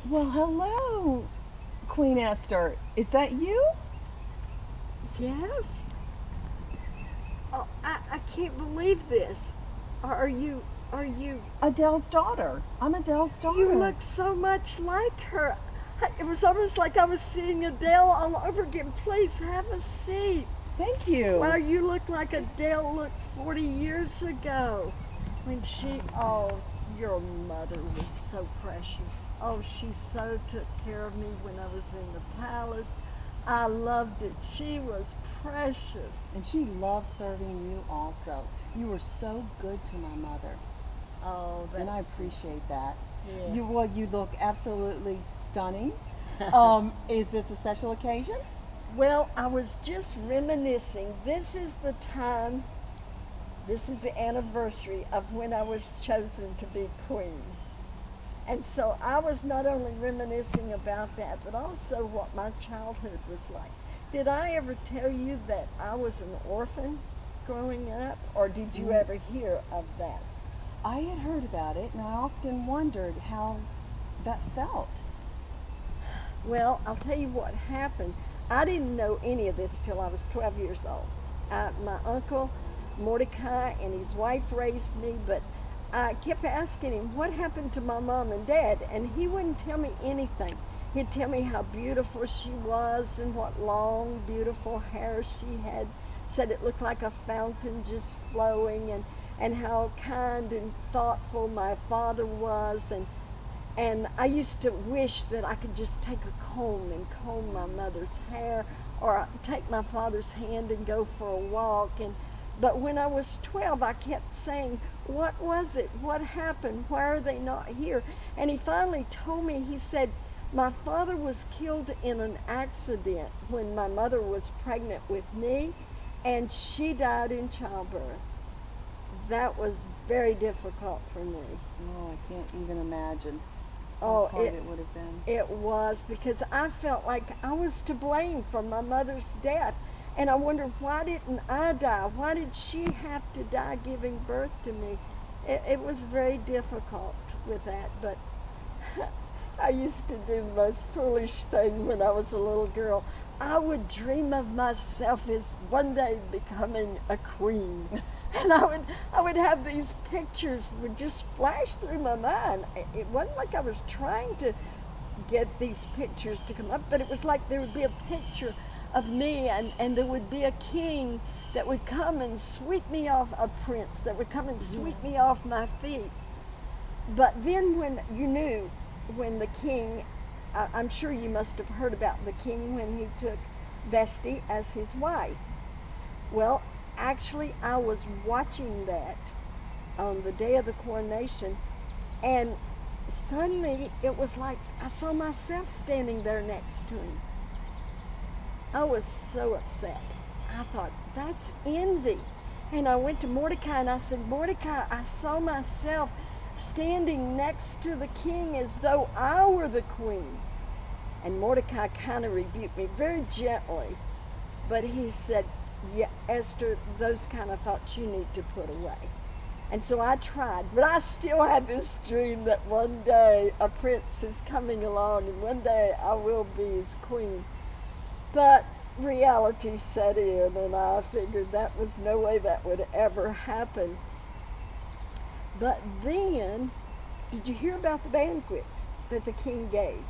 Well, hello, Queen Esther. Is that you? Yes. Oh, I can't believe this. Are you, Adele's daughter. I'm Adele's daughter. you look so much like her. It was almost like I was seeing Adele all over again. Please have a seat. Thank you. Wow, you look like Adele looked 40 years ago. When oh, your mother was so precious. Oh, she so took care of me when I was in the palace. I loved it. She was precious. And she loved serving you also. You were so good to my mother. Oh, that's And I appreciate that. yeah. You look absolutely stunning. Is this a special occasion? Well, I was just reminiscing. This is the time, this is the anniversary of when I was chosen to be queen. And so I was not only reminiscing about that, but also what my childhood was like. Did I ever tell you that I was an orphan growing up, or did you ever hear of that? I had heard about it, and I often wondered how that felt. Well, I'll tell you what happened. I didn't know any of this till I was 12 years old. My uncle Mordecai and his wife raised me, but I kept asking him what happened to my mom and dad, and he wouldn't tell me anything. He'd tell me how beautiful she was and what long, beautiful hair she had. Said it looked like a fountain just flowing, and how kind and thoughtful my father was, and I used to wish that I could just take a comb and comb my mother's hair, or take my father's hand and go for a walk. But when I was 12, I kept saying, what was it? What happened? Why are they not here? And he finally told me, he said, my father was killed in an accident when my mother was pregnant with me, and she died in childbirth. That was very difficult for me. Oh, I can't even imagine Oh, how hard it would have been. It was, because I felt like I was to blame for my mother's death. And I wondered, why didn't I die? Why did she have to die giving birth to me? It was very difficult with that. But I used to do the most foolish thing when I was a little girl. I would dream of myself as one day becoming a queen. And I would have these pictures would just flash through my mind. It wasn't like I was trying to get these pictures to come up, but it was like there would be a picture of me, and there would be a king that would come and sweep me off, a prince that would come and sweep me off my feet. But then when the king, I'm sure you must have heard about the king when he took Vesti as his wife. Well, actually, I was watching that on the day of the coronation, and suddenly it was like I saw myself standing there next to him. I was so upset. I thought, that's envy. And I went to Mordecai and I said, Mordecai, I saw myself standing next to the king as though I were the queen. And Mordecai kind of rebuked me very gently, but he said, yeah, Esther, those kind of thoughts you need to put away. And so I tried, but I still had this dream that one day a prince is coming along and one day I will be his queen. But reality set in, and I figured that was no way that would ever happen. But then, did you hear about the banquet that the king gave?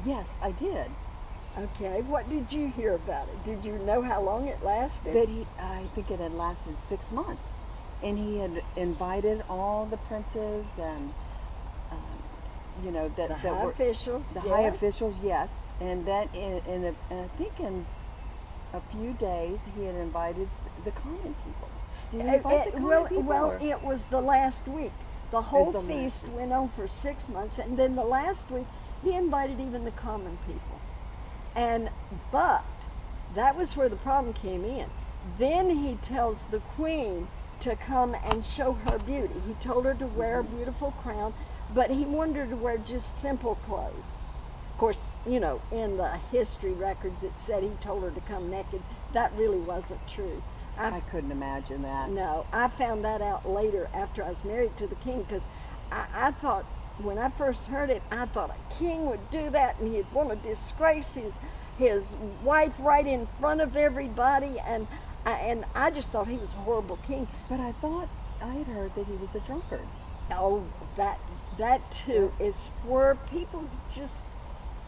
Yes, I did. Okay, what did you hear about it? Did you know how long it lasted? I think it had lasted 6 months. And he had invited all the princes and, The high officials, the yes. high officials, yes. And then I think in a few days he had invited the common people. Did he invite the common people? Well, or- it was the last week. The whole the last feast week. went on for 6 months, and then the last week he invited even the common people. But that was where the problem came in. Then he tells the queen to come and show her beauty. He told her to wear a beautiful crown, but he wanted her to wear just simple clothes. Of course, in the history records it said he told her to come naked. That really wasn't true. I couldn't imagine that. No, I found that out later after I was married to the king, because I thought when I first heard it, I thought a king would do that, and he'd want to disgrace his wife right in front of everybody, and I just thought he was a horrible king. But I thought I had heard that he was a drunkard. Oh, that too is where people just,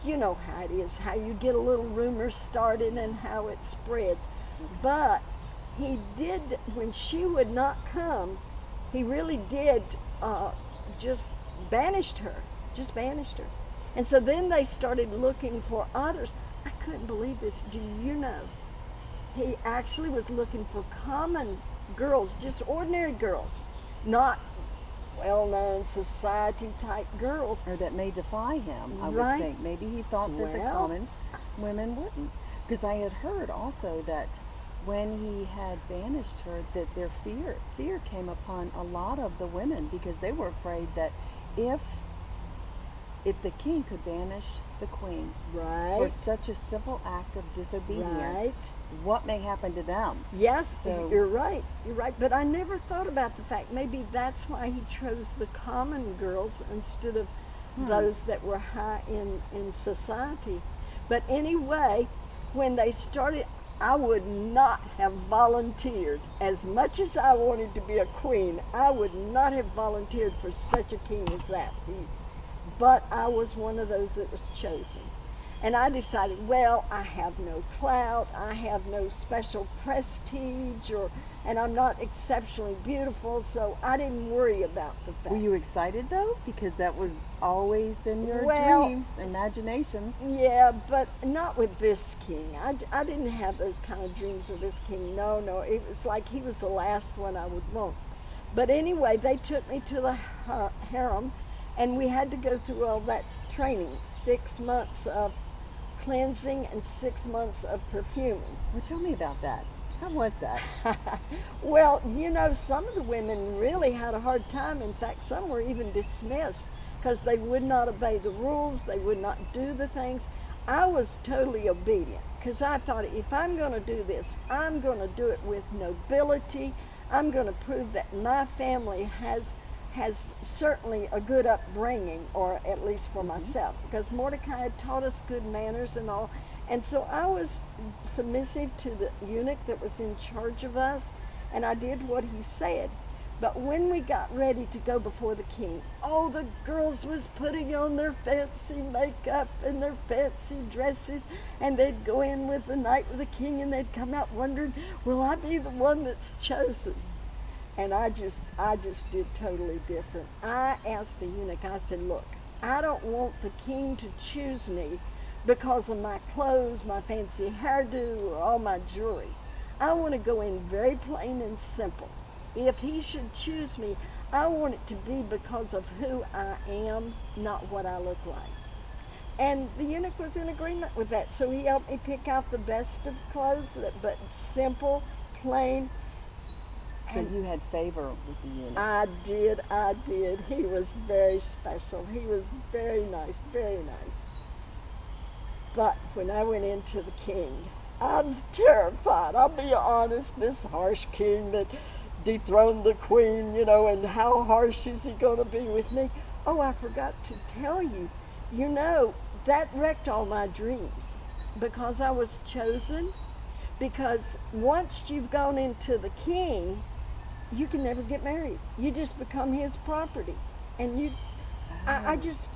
you know how it is, how you get a little rumor started and how it spreads. But he did, when she would not come, he really did just banished her. And so then they started looking for others. I couldn't believe this. Do you know? He actually was looking for common girls, just ordinary girls, not well-known society type girls. Or that may defy him, I Right. would think. Maybe he thought that the common women wouldn't. Because I had heard also that when he had banished her, that their fear came upon a lot of the women, because they were afraid that if the king could banish the queen for such a simple act of disobedience, what may happen to them? Yes, So- you're right. But I never thought about the fact maybe that's why he chose the common girls instead of those that were high in society. But anyway, when they started, I would not have volunteered. As much as I wanted to be a queen, I would not have volunteered for such a king as that. But I was one of those that was chosen. And I decided, well, I have no clout, I have no special prestige, and I'm not exceptionally beautiful, so I didn't worry about the fact. Were you excited though? Because that was always in your Well- dreams, imaginations. Yeah, but not with this king. I didn't have those kind of dreams with this king. No, it was like he was the last one I would want. But anyway, they took me to the harem, and we had to go through all that training, 6 months of cleansing and 6 months of perfuming. Well, tell me about that. How was that? Well, you know, some of the women really had a hard time. In fact, some were even dismissed because they would not obey the rules, they would not do the things. I was totally obedient because I thought, if I'm going to do this, I'm going to do it with nobility. I'm going to prove that my family has certainly a good upbringing, or at least for myself, because Mordecai had taught us good manners and all. And so I was submissive to the eunuch that was in charge of us, and I did what he said. But when we got ready to go before the king, the girls was putting on their fancy makeup and their fancy dresses, and they'd go in with the night with the king, and they'd come out wondering, will I be the one that's chosen? And I just did totally different. I asked the eunuch, I said, look, I don't want the king to choose me because of my clothes, my fancy hairdo, or all my jewelry. I want to go in very plain and simple. If he should choose me, I want it to be because of who I am, not what I look like. And the eunuch was in agreement with that, so he helped me pick out the best of clothes, but simple, plain. So you had favor with the eunuch. I did. He was very special. He was very nice, very nice. But when I went into the king, I was terrified. I'll be honest, this harsh king that dethroned the queen, and how harsh is he going to be with me? Oh, I forgot to tell you, that wrecked all my dreams because I was chosen. Because once you've gone into the king, you can never get married. You just become his property. And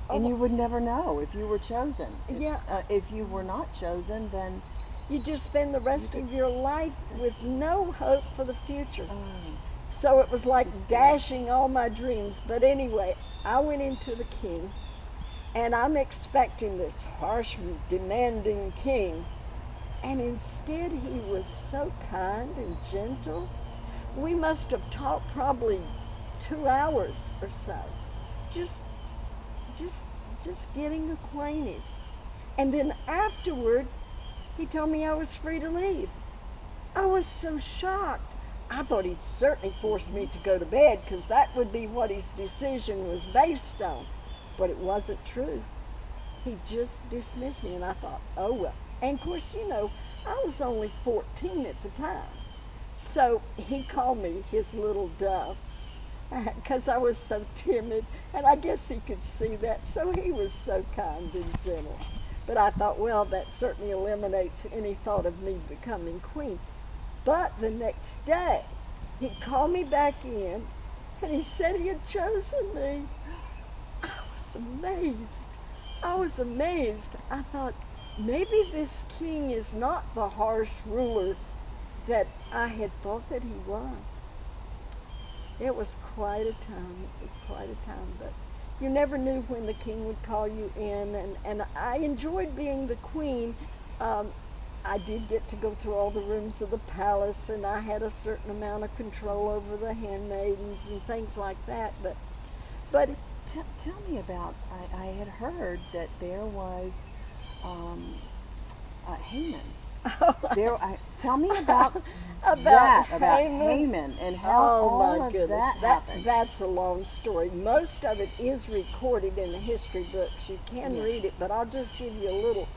And you would never know if you were chosen. Yeah. If you were not chosen, then you just spend the rest of your life with no hope for the future. Oh. So it was like dashing all my dreams. But anyway, I went into the king, and I'm expecting this harsh, demanding king. And instead, he was so kind and gentle. We must have talked probably 2 hours or so. Just getting acquainted. And then afterward, he told me I was free to leave. I was so shocked. I thought he'd certainly force me to go to bed, because that would be what his decision was based on. But it wasn't true. He just dismissed me, and I thought, oh well. And of course, I was only 14 at the time. So he called me his little dove. because I was so timid, and I guess he could see that, so he was so kind and gentle. But I thought, well, that certainly eliminates any thought of me becoming queen. But the next day, he called me back in, and he said he had chosen me. I was amazed. I was amazed. I thought, maybe this king is not the harsh ruler that I had thought that he was. It was quite a time. It was quite a time. But you never knew when the king would call you in. And I enjoyed being the queen. I did get to go through all the rooms of the palace, and I had a certain amount of control over the handmaidens and things like that. But Tell me about, I had heard that there was Haman. Tell me about about Haman and how all of that happened. That's a long story. Most of it is recorded in the history books. You can read it, but I'll just give you a little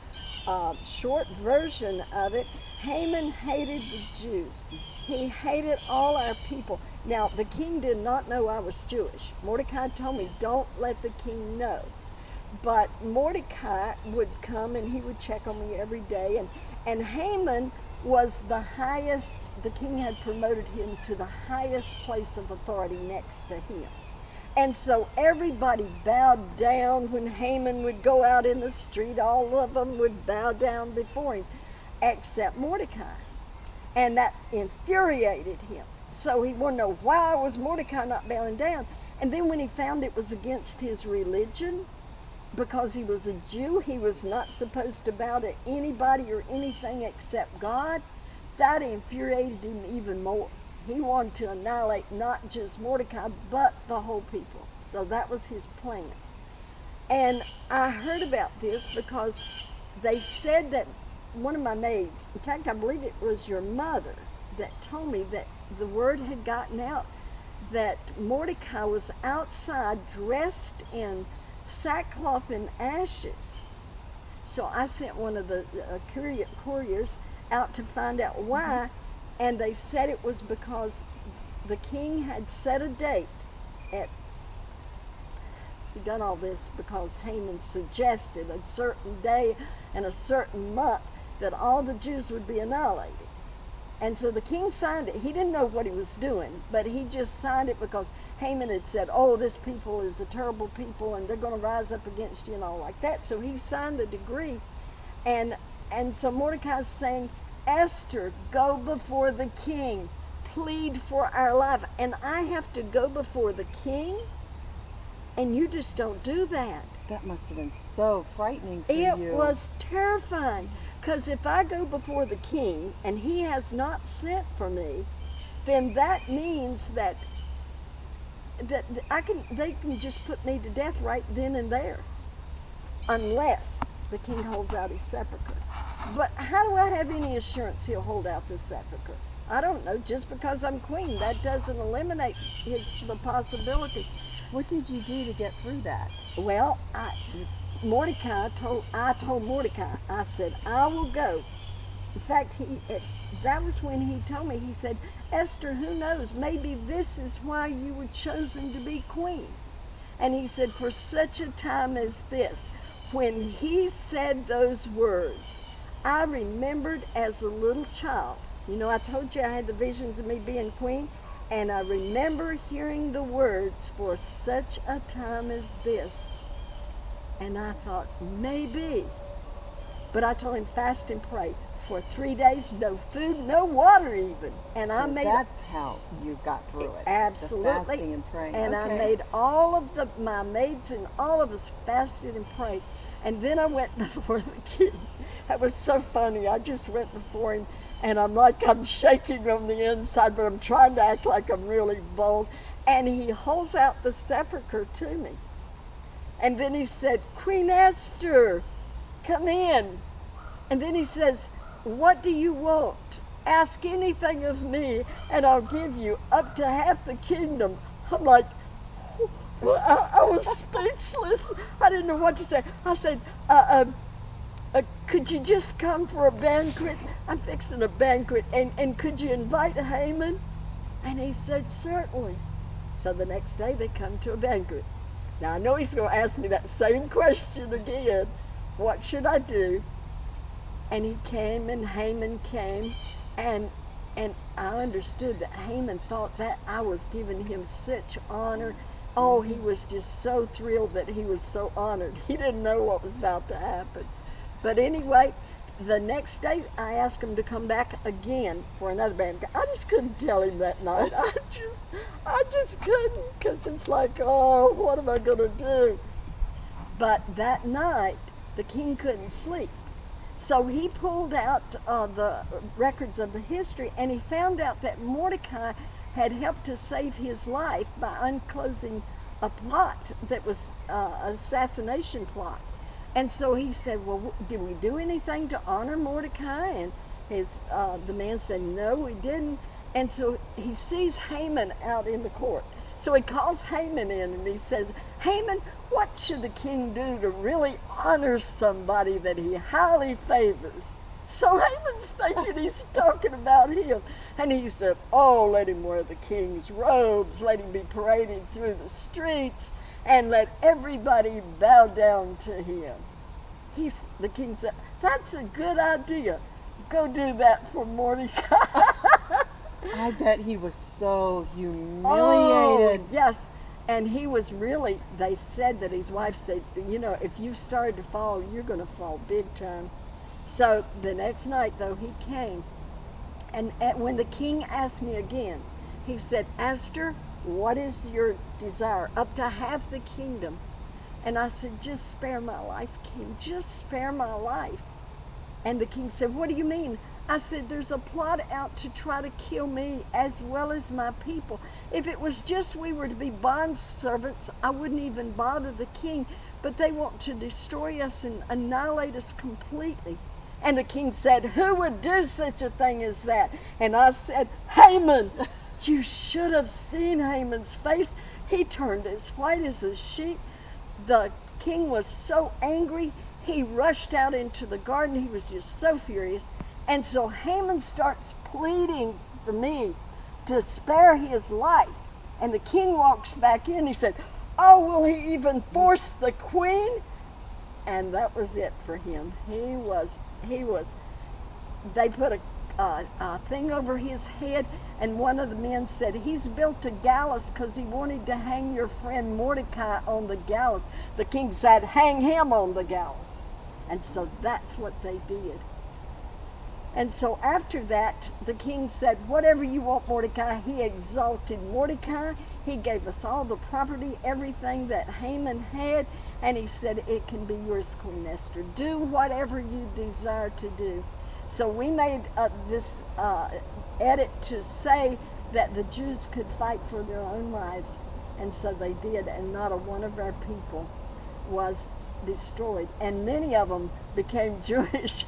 short version of it. Haman hated the Jews. He hated all our people. Now, the king did not know I was Jewish. Mordecai told me, don't let the king know. But Mordecai would come and he would check on me every day. And Haman was the highest, the king had promoted him to the highest place of authority next to him. And so everybody bowed down when Haman would go out in the street. All of them would bow down before him, except Mordecai. And that infuriated him. So he wanted to know, why was Mordecai not bowing down? And then when he found it was against his religion, because he was a Jew, he was not supposed to bow to anybody or anything except God, that infuriated him even more. He wanted to annihilate not just Mordecai, but the whole people. So that was his plan. And I heard about this because they said that one of my maids, in fact, I believe it was your mother, that told me that the word had gotten out that Mordecai was outside dressed in sackcloth and ashes. So I sent one of the couriers out to find out why, and they said it was because the king had set a date at, he done all this because Haman suggested a certain day and a certain month that all the Jews would be annihilated. And so the king signed it. He didn't know what he was doing, but he just signed it because Haman had said, oh, this people is a terrible people and they're going to rise up against you and all like that. So he signed the decree. And so Mordecai's saying, Esther, go before the king. Plead for our life. And I have to go before the king? And you just don't do that. That must have been so frightening for you. It was terrifying. Because if I go before the king and he has not sent for me, then that means that they can just put me to death right then and there, unless the king holds out his sepulcher. But how do I have any assurance he'll hold out the sepulcher? I don't know. Just because I'm queen, that doesn't eliminate the possibility. What did you do to get through that? Well, I told Mordecai, I said, I will go. In fact, that was when he told me, he said, Esther, who knows, maybe this is why you were chosen to be queen. And he said, for such a time as this, when he said those words, I remembered as a little child. You know, I told you I had the visions of me being queen, and I remember hearing the words, for such a time as this. And I thought, maybe. But I told him, fast and pray. For 3 days, no food, no water even. And so I made that's how you got through it. Absolutely. The fasting and praying. And okay. I made all of my maids and all of us fasted and prayed. And then I went before the king. That was so funny. I just went before him, and I'm shaking on the inside, but I'm trying to act like I'm really bold. And he holds out the sepulcher to me. And then he said, Queen Esther, come in. And then he says, what do you want? Ask anything of me, and I'll give you up to half the kingdom. I'm like, I was speechless. I didn't know what to say. I said, could you just come for a banquet? I'm fixing a banquet, and could you invite Haman? And he said, certainly. So the next day they come to a banquet. Now I know he's going to ask me that same question again. What should I do? And he came, and Haman came, and I understood that Haman thought that I was giving him such honor. Oh, he was just so thrilled that he was so honored. He didn't know what was about to happen. But anyway, the next day I asked him to come back again for another banquet. I just couldn't tell him that night. I just couldn't, because it's like, oh, what am I going to do? But that night, the king couldn't sleep. So he pulled out the records of the history, and he found out that Mordecai had helped to save his life by unclosing a plot that was an assassination plot. And so he said, well, did we do anything to honor Mordecai? And the man said, no, we didn't. And so he sees Haman out in the court. So he calls Haman in, and he says, Haman, what should the king do to really honor somebody that he highly favors? So Haman's thinking he's talking about him. And he said, oh, let him wear the king's robes, let him be paraded through the streets, and let everybody bow down to him. The king said, that's a good idea. Go do that for Mordecai. I bet he was so humiliated. Oh, yes. And he was really, they said that his wife said, you know, if you started to fall, you're going to fall big time. So the next night, though, he came. And when the king asked me again, he said, Esther, what is your desire? Up to half the kingdom. And I said, just spare my life, king. Just spare my life. And the king said, what do you mean? I said, there's a plot out to try to kill me as well as my people. If it was just we were to be bond servants, I wouldn't even bother the king. But they want to destroy us and annihilate us completely. And the king said, who would do such a thing as that? And I said, Haman. You should have seen Haman's face. He turned as white as a sheet. The king was so angry, he rushed out into the garden. He was just so furious. And so Haman starts pleading for me to spare his life. And the king walks back in. He said, oh, will he even force the queen? And that was it for him. They put a thing over his head, and one of the men said, he's built a gallows because he wanted to hang your friend Mordecai on the gallows. The king said, hang him on the gallows. And so that's what they did. And so after that, the king said, whatever you want, Mordecai. He exalted Mordecai. He gave us all the property, everything that Haman had. And he said, it can be yours, Queen Esther. Do whatever you desire to do. So we made this edit to say that the Jews could fight for their own lives. And so they did. And not a one of our people was destroyed. And many of them became Jewish.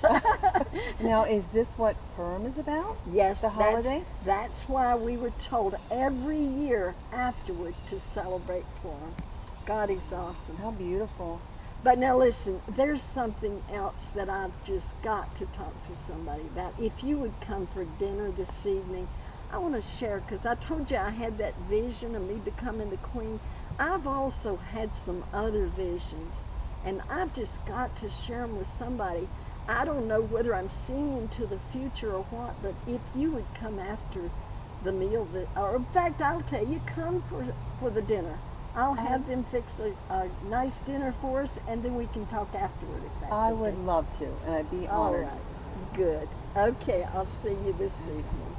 Now, is this what Purim is about? Yes, the holiday? That's why we were told every year afterward to celebrate Purim. God is awesome. How beautiful. But now listen, there's something else that I've just got to talk to somebody about. If you would come for dinner this evening, I want to share, because I told you I had that vision of me becoming the queen. I've also had some other visions, and I've just got to share them with somebody. I don't know whether I'm seeing into the future or what, but if you would come after the meal, or in fact, I'll tell you, come for the dinner. I'll have them fix a nice dinner for us, and then we can talk afterward if that's I okay. would love to, and I'd be honored. All right, good. Okay, I'll see you this evening.